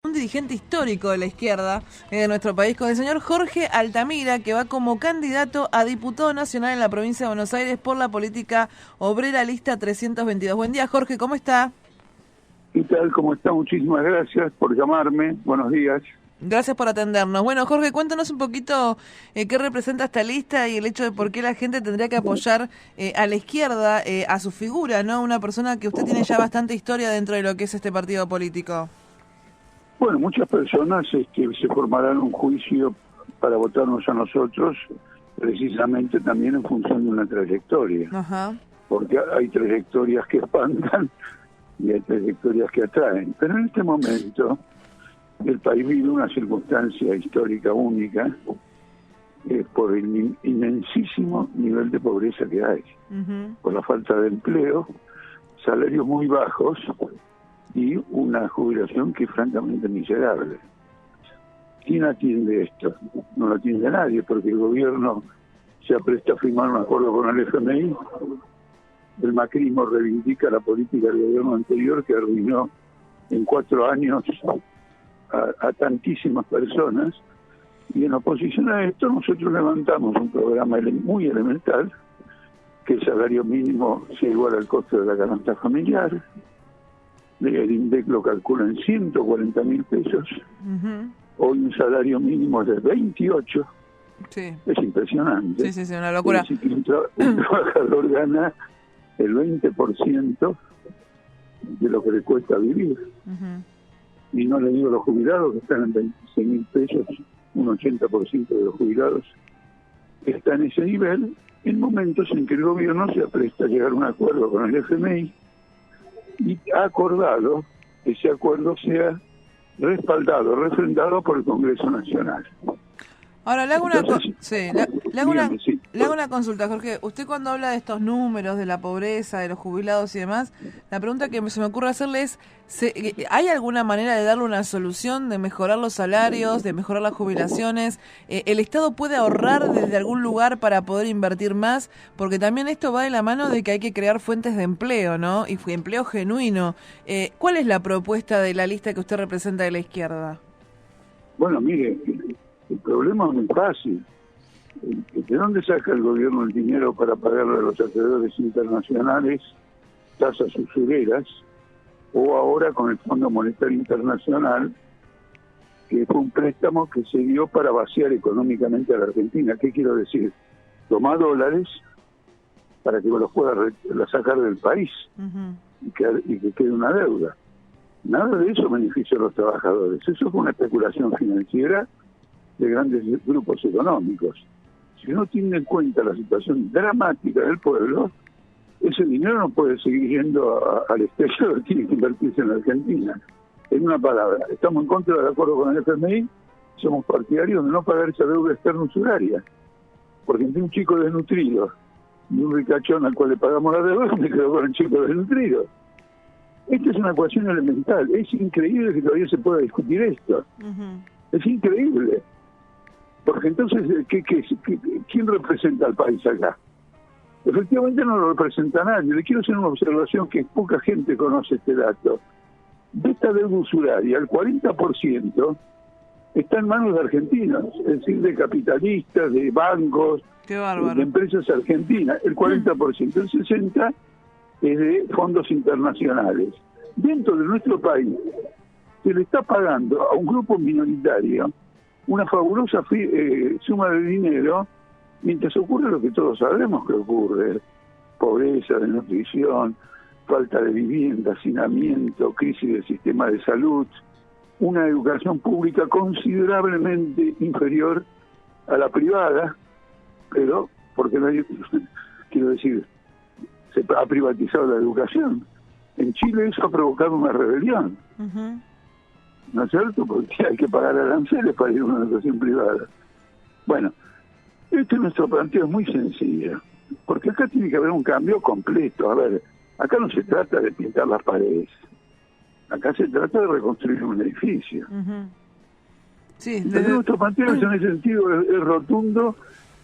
Un dirigente histórico de la izquierda de nuestro país, con el señor Jorge Altamira, que va como candidato a diputado nacional en la provincia de Buenos Aires por la política obrera lista 322. Buen día, Jorge, ¿cómo está? ¿Qué tal? ¿Cómo está? Muchísimas gracias por llamarme. Buenos días. Gracias por atendernos. Bueno, Jorge, cuéntanos un poquito qué representa esta lista y el hecho de por qué la gente tendría que apoyar a la izquierda, a su figura, ¿no? Una persona que usted tiene ya bastante historia dentro de lo que es este partido político. Bueno, muchas personas se formarán un juicio para votarnos a nosotros, precisamente también en función de una trayectoria. Ajá. Porque hay trayectorias que espantan y hay trayectorias que atraen. Pero en este momento el país vive una circunstancia histórica única por el inmensísimo nivel de pobreza que hay, por la falta de empleo, salarios muy bajos y una jubilación que es francamente miserable. ¿Quién atiende esto? No lo atiende nadie, porque el gobierno se apresta a firmar un acuerdo con el FMI. El macrismo reivindica la política del gobierno anterior que arruinó en 4 años a tantísimas personas, y en oposición a esto nosotros levantamos un programa muy elemental, que el salario mínimo sea igual al costo de la canasta familiar. El INDEC lo calcula en 140.000 pesos. Hoy un salario mínimo es de 28. Sí. Es impresionante. Sí, una locura. Es decir, que un trabajador gana el 20% de lo que le cuesta vivir. Y no le digo a los jubilados, que están en 26.000 pesos, un 80% de los jubilados está en ese nivel, en momentos en que el gobierno se apresta a llegar a un acuerdo con el FMI y ha acordado que ese acuerdo sea respaldado, refrendado por el Congreso Nacional. Ahora, le hago le hago una consulta, Jorge. Usted cuando habla de estos números, de la pobreza, de los jubilados y demás, la pregunta que se me ocurre hacerle es, ¿hay alguna manera de darle una solución, de mejorar los salarios, de mejorar las jubilaciones? ¿El Estado puede ahorrar desde algún lugar para poder invertir más? Porque también esto va de la mano de que hay que crear fuentes de empleo, ¿no? Y empleo genuino. ¿Cuál es la propuesta de la lista que usted representa de la izquierda? Bueno, mire, el problema es muy fácil. ¿De dónde saca el gobierno el dinero para pagarle a los acreedores internacionales tasas usureras? O ahora con el Fondo Monetario Internacional, que fue un préstamo que se dio para vaciar económicamente a la Argentina. ¿Qué quiero decir? Toma dólares para que los pueda sacar del país y que quede una deuda. Nada de eso beneficia a los trabajadores. Eso fue una especulación financiera de grandes grupos económicos. Si uno tiene en cuenta la situación dramática del pueblo, ese dinero no puede seguir yendo al exterior, tiene que invertirse en la Argentina. En una palabra, estamos en contra del acuerdo con el FMI, somos partidarios de no pagar esa deuda externa usuraria, porque entre un chico desnutrido y un ricachón al cual le pagamos la deuda, me quedo con el chico desnutrido. Esta es una ecuación elemental. Es increíble que todavía se pueda discutir esto. Es increíble. Porque entonces, ¿quién representa al país acá? Efectivamente no lo representa nadie. Le quiero hacer una observación que poca gente conoce este dato. De esta deuda usuraria, el 40% está en manos de argentinos, es decir, de capitalistas, de bancos, de empresas argentinas. El 40%, el 60% es de fondos internacionales. Dentro de nuestro país se le está pagando a un grupo minoritario una fabulosa suma de dinero, mientras ocurre lo que todos sabemos que ocurre: pobreza, desnutrición, falta de vivienda, hacinamiento, crisis del sistema de salud, una educación pública considerablemente inferior a la privada, pero porque nadie, quiero decir, se ha privatizado la educación. En Chile eso ha provocado una rebelión. ¿No es cierto? Porque hay que pagar aranceles para ir a una educación privada. Bueno, nuestro planteo es muy sencillo, porque acá tiene que haber un cambio completo. A ver, acá no se trata de pintar las paredes, acá se trata de reconstruir un edificio. Sí, entonces nuestro planteo en ese sentido es rotundo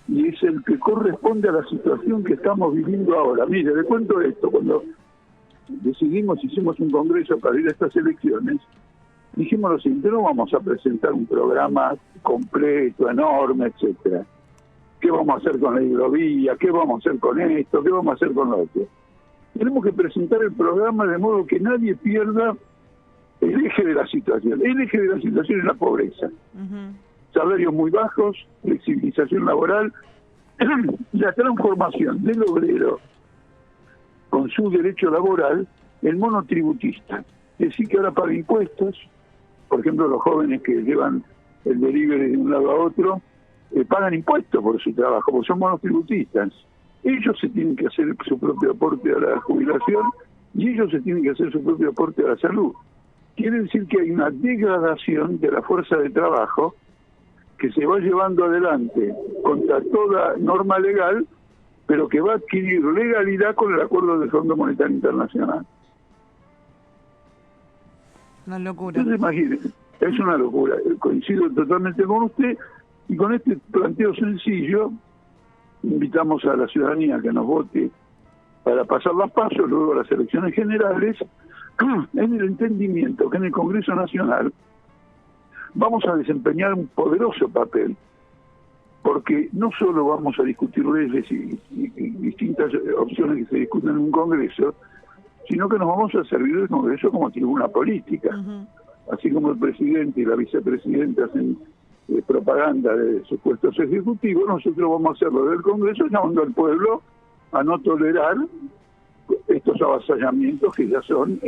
y es el que corresponde a la situación que estamos viviendo ahora. Mire, le cuento esto: cuando hicimos un congreso para ir a estas elecciones, dijimos lo siguiente: no vamos a presentar un programa completo, enorme, etcétera. ¿Qué vamos a hacer con la hidrovía? ¿Qué vamos a hacer con esto? ¿Qué vamos a hacer con lo otro? Tenemos que presentar el programa de modo que nadie pierda el eje de la situación. El eje de la situación es la pobreza. Salarios muy bajos, flexibilización laboral, la transformación del obrero con su derecho laboral en monotributista. Es decir, que ahora paga impuestos. Por ejemplo, los jóvenes que llevan el delivery de un lado a otro pagan impuestos por su trabajo, porque son monotributistas. Ellos se tienen que hacer su propio aporte a la jubilación y ellos se tienen que hacer su propio aporte a la salud. Quiere decir que hay una degradación de la fuerza de trabajo que se va llevando adelante contra toda norma legal, pero que va a adquirir legalidad con el acuerdo del Fondo Monetario Internacional. Una locura. Entonces, imagínense, es una locura. Coincido totalmente con usted, y con este planteo sencillo invitamos a la ciudadanía que nos vote para pasar las pasos, luego a las elecciones generales, en el entendimiento que en el Congreso Nacional vamos a desempeñar un poderoso papel, porque no solo vamos a discutir leyes y distintas opciones que se discuten en un Congreso, sino que nos vamos a servir del Congreso como tribuna política. Así como el presidente y la vicepresidenta hacen propaganda de sus puestos ejecutivos, nosotros vamos a hacerlo del Congreso, llamando al pueblo a no tolerar estos avasallamientos que ya son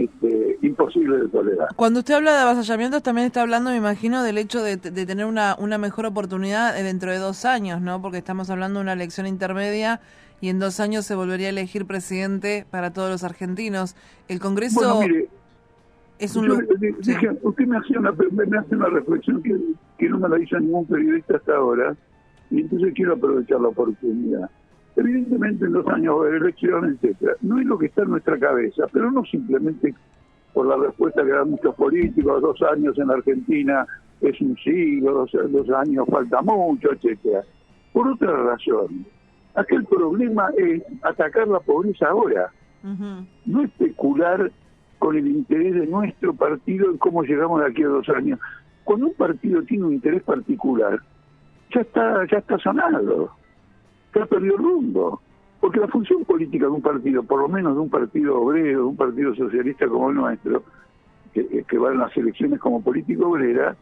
imposibles de tolerar. Cuando usted habla de avasallamientos, también está hablando, me imagino, del hecho de tener una mejor oportunidad dentro de 2 años, ¿no? Porque estamos hablando de una elección intermedia y en 2 años se volvería a elegir presidente para todos los argentinos. El Congreso... Bueno, mire, es un... usted me hace una reflexión que no me la hizo ningún periodista hasta ahora, y entonces quiero aprovechar la oportunidad. Evidentemente en 2 años va a haber elecciones, etcétera. No es lo que está en nuestra cabeza, pero no simplemente por la respuesta que dan muchos políticos: 2 años en la Argentina es un siglo, 2 años falta mucho, etcétera. Por otra razón, aquel problema es atacar la pobreza ahora, no especular con el interés de nuestro partido en cómo llegamos de aquí a 2 años. Cuando un partido tiene un interés particular, ya está sonado, ya perdió el rumbo. Porque la función política de un partido, por lo menos de un partido obrero, de un partido socialista como el nuestro, que va en las elecciones como político obrera,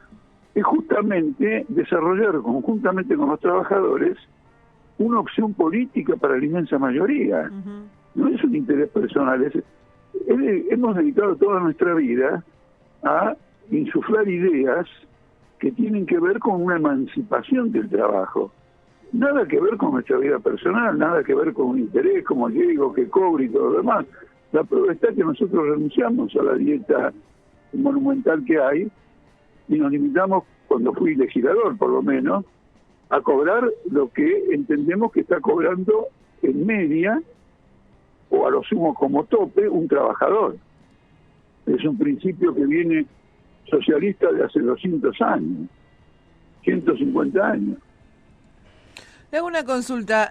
es justamente desarrollar conjuntamente con los trabajadores una opción política para la inmensa mayoría. No es un interés personal, hemos dedicado toda nuestra vida a insuflar ideas que tienen que ver con una emancipación del trabajo. Nada que ver con nuestra vida personal, nada que ver con un interés, como llego, que cobre y todo lo demás. La prueba está que nosotros renunciamos a la dieta monumental que hay y nos limitamos, cuando fui legislador por lo menos, a cobrar lo que entendemos que está cobrando en media, o a lo sumo como tope, un trabajador. Es un principio que viene socialista de hace 200 años, 150 años. Le hago una consulta.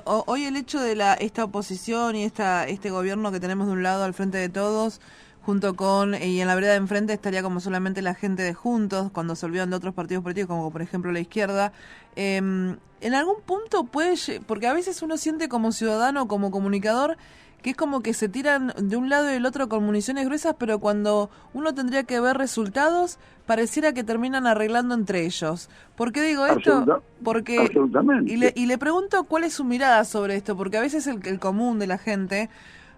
Hoy el hecho de esta oposición y este gobierno que tenemos de un lado al frente de todos, junto con, y en la vereda de enfrente estaría como solamente la gente de Juntos, cuando se olvidan de otros partidos políticos, como por ejemplo la izquierda, en algún punto porque a veces uno siente como ciudadano, como comunicador, que es como que se tiran de un lado y del otro con municiones gruesas, pero cuando uno tendría que ver resultados, pareciera que terminan arreglando entre ellos. ¿Por qué digo esto? Porque y le pregunto cuál es su mirada sobre esto, porque a veces el común de la gente,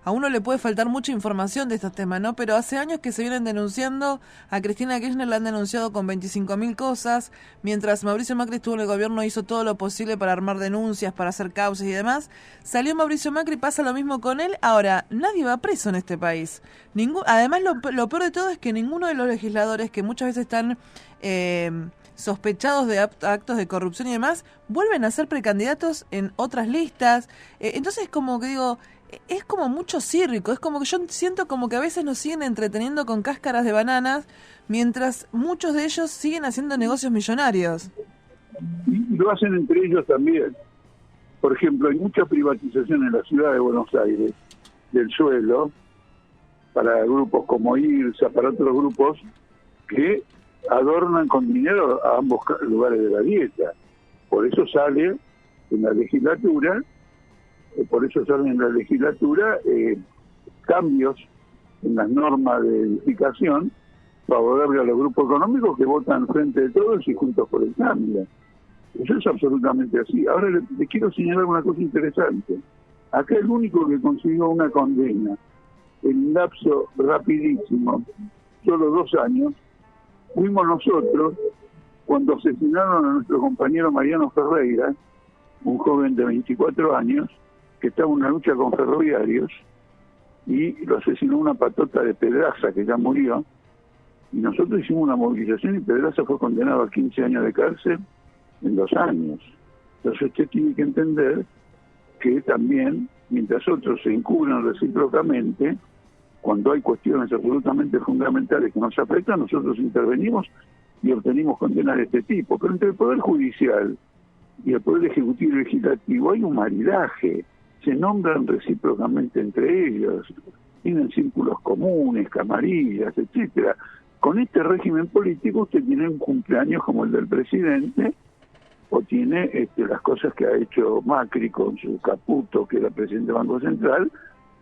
a uno le puede faltar mucha información de estos temas, ¿no? Pero hace años que se vienen denunciando, a Cristina Kirchner la han denunciado con 25.000 cosas, mientras Mauricio Macri estuvo en el gobierno, hizo todo lo posible para armar denuncias, para hacer causas y demás. Salió Mauricio Macri, pasa lo mismo con él. Ahora, nadie va preso en este país. Además, lo peor de todo es que ninguno de los legisladores, que muchas veces están sospechados de actos de corrupción y demás, vuelven a ser precandidatos en otras listas. Entonces, como que digo, es como mucho circo, es como que yo siento como que a veces nos siguen entreteniendo con cáscaras de bananas, mientras muchos de ellos siguen haciendo negocios millonarios. Y lo hacen entre ellos también. Por ejemplo, hay mucha privatización en la ciudad de Buenos Aires del suelo, para grupos como IRSA, para otros grupos, que adornan con dinero a ambos lugares de la dieta. Por eso sale en la legislatura, cambios en las normas de edificación favorables a los grupos económicos que votan frente de todos y Juntos por el Cambio. Eso es absolutamente así. Ahora le quiero señalar una cosa interesante. Acá el único que consiguió una condena en un lapso rapidísimo, solo 2 años, fuimos nosotros cuando asesinaron a nuestro compañero Mariano Ferreira, un joven de 24 años, que estaba en una lucha con ferroviarios, y lo asesinó una patota de Pedraza, que ya murió, y nosotros hicimos una movilización y Pedraza fue condenado a 15 años de cárcel en 2 años. Entonces usted tiene que entender que también, mientras otros se encubren recíprocamente, cuando hay cuestiones absolutamente fundamentales que nos afectan, nosotros intervenimos y obtenimos condenas de este tipo. Pero entre el Poder Judicial y el Poder Ejecutivo y Legislativo hay un maridaje, se nombran recíprocamente entre ellos, tienen círculos comunes, camarillas, etcétera. Con este régimen político usted tiene un cumpleaños como el del presidente, o tiene las cosas que ha hecho Macri con su Caputo, que era presidente del Banco Central,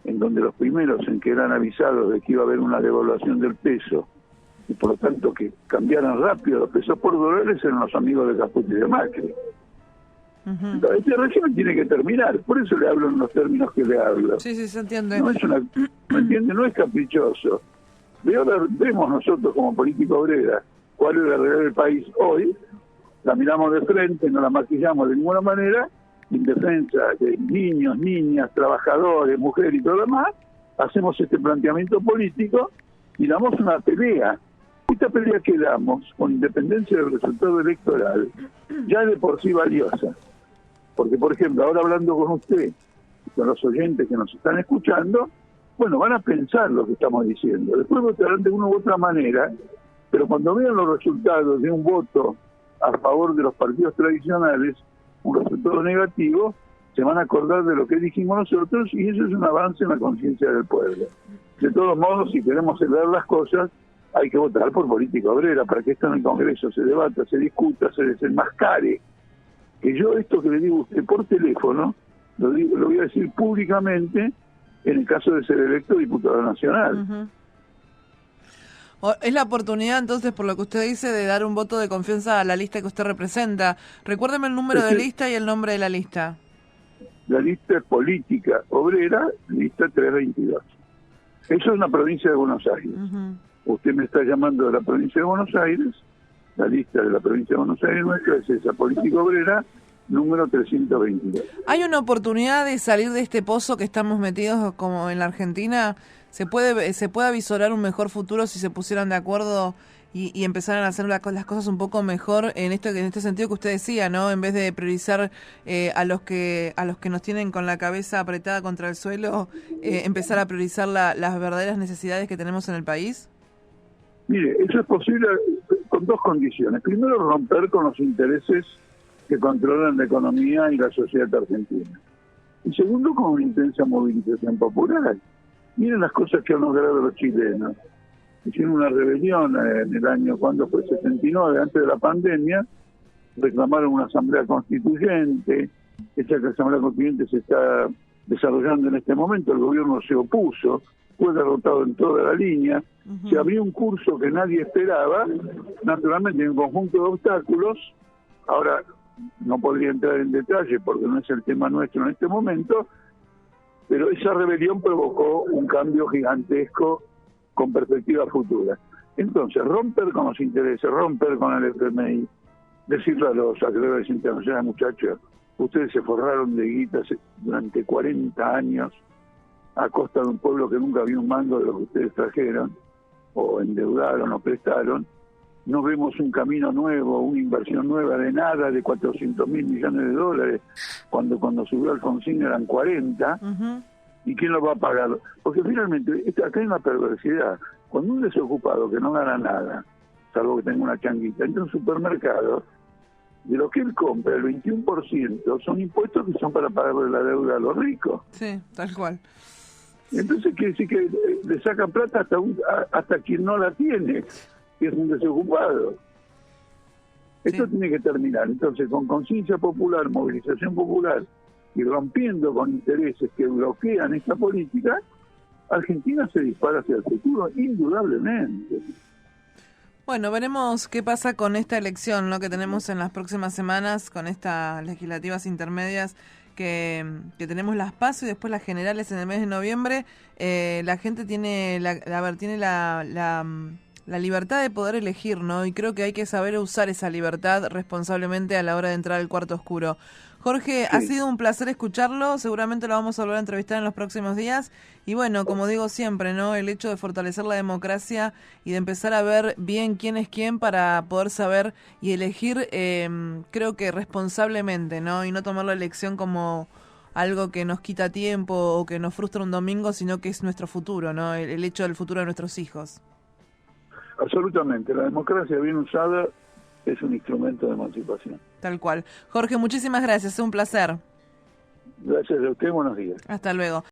en donde los primeros en que eran avisados de que iba a haber una devaluación del peso, y por lo tanto que cambiaran rápido los pesos por dólares, eran los amigos de Caputo y de Macri. Entonces, este régimen tiene que terminar, por eso le hablo en los términos que le hablo. Sí, se entiende. No es ¿me entiende? No es caprichoso. Vemos nosotros como política obrera cuál es la realidad del país hoy, la miramos de frente, no la maquillamos de ninguna manera, en defensa de niños, niñas, trabajadores, mujeres y todo lo demás, hacemos este planteamiento político y damos una pelea. Esta pelea que damos, con independencia del resultado electoral, ya es de por sí valiosa. Porque, por ejemplo, ahora hablando con usted, con los oyentes que nos están escuchando, bueno, van a pensar lo que estamos diciendo. Después votarán de una u otra manera, pero cuando vean los resultados de un voto a favor de los partidos tradicionales, un resultado negativo, se van a acordar de lo que dijimos nosotros y eso es un avance en la conciencia del pueblo. De todos modos, si queremos acelerar las cosas, hay que votar por política obrera para que esto en el Congreso se debata, se discuta, se desenmascare. Que yo esto que le digo a usted por teléfono, lo voy a decir públicamente en el caso de ser electo diputado nacional. Es la oportunidad, entonces, por lo que usted dice, de dar un voto de confianza a la lista que usted representa. Recuérdeme el número de lista y el nombre de la lista. La lista es Política Obrera, lista 322. Eso es una provincia de Buenos Aires. Usted me está llamando de la provincia de Buenos Aires. La lista de la provincia de Buenos Aires nuestra es esa, Política Obrera, número 322. ¿Hay una oportunidad de salir de este pozo que estamos metidos como en la Argentina? ¿Se puede avisorar un mejor futuro si se pusieran de acuerdo y empezaran a hacer las cosas un poco mejor en este sentido que usted decía, ¿no? En vez de priorizar a los que nos tienen con la cabeza apretada contra el suelo, empezar a priorizar las verdaderas necesidades que tenemos en el país? Mire, eso es posible con 2 condiciones. Primero, romper con los intereses que controlan la economía y la sociedad argentina. Y segundo, con una intensa movilización popular. Miren las cosas que han logrado los chilenos. Hicieron una rebelión en el año, cuando fue 79, antes de la pandemia, reclamaron una asamblea constituyente. Esa asamblea constituyente se está desarrollando en este momento, el gobierno se opuso, fue derrotado en toda la línea, se abrió un curso que nadie esperaba, naturalmente en un conjunto de obstáculos. Ahora no podría entrar en detalle porque no es el tema nuestro en este momento, pero esa rebelión provocó un cambio gigantesco con perspectiva futura. Entonces, romper con los intereses, romper con el FMI, decirle a los acreedores internacionales, muchachos, ustedes se forraron de guitas durante 40 años a costa de un pueblo que nunca vio un mango de lo que ustedes trajeron, o endeudaron o prestaron. No vemos un camino nuevo, una inversión nueva de nada, de 400.000 millones de dólares, cuando subió Alfonsín eran 40, ¿y quién lo va a pagar? Porque finalmente, acá hay una perversidad. Cuando un desocupado que no gana nada, salvo que tenga una changuita, entra a un supermercado, de lo que él compra, el 21% son impuestos que son para pagarle la deuda a los ricos. Sí, tal cual. Entonces quiere decir que le sacan plata hasta quien no la tiene. y es un desocupado. Esto Sí. tiene que terminar. Entonces, con conciencia popular, movilización popular y rompiendo con intereses que bloquean esta política, Argentina se dispara hacia el futuro, indudablemente. Bueno, veremos qué pasa con esta elección, ¿no?, que tenemos en las próximas semanas, con estas legislativas intermedias que tenemos las PASO y después las generales en el mes de noviembre. La gente tiene la libertad de poder elegir, ¿no? Y creo que hay que saber usar esa libertad responsablemente a la hora de entrar al cuarto oscuro. Jorge, ha Sí, sido un placer escucharlo, seguramente lo vamos a volver a entrevistar en los próximos días. Y bueno, como digo siempre, ¿no?, el hecho de fortalecer la democracia y de empezar a ver bien quién es quién para poder saber y elegir, creo que responsablemente, ¿no? Y no tomar la elección como algo que nos quita tiempo o que nos frustra un domingo, sino que es nuestro futuro, ¿no? El hecho del futuro de nuestros hijos. absolutamente. La democracia bien usada es un instrumento de emancipación. Tal cual. Jorge, muchísimas gracias, es un placer. Gracias a usted, buenos días. Hasta luego.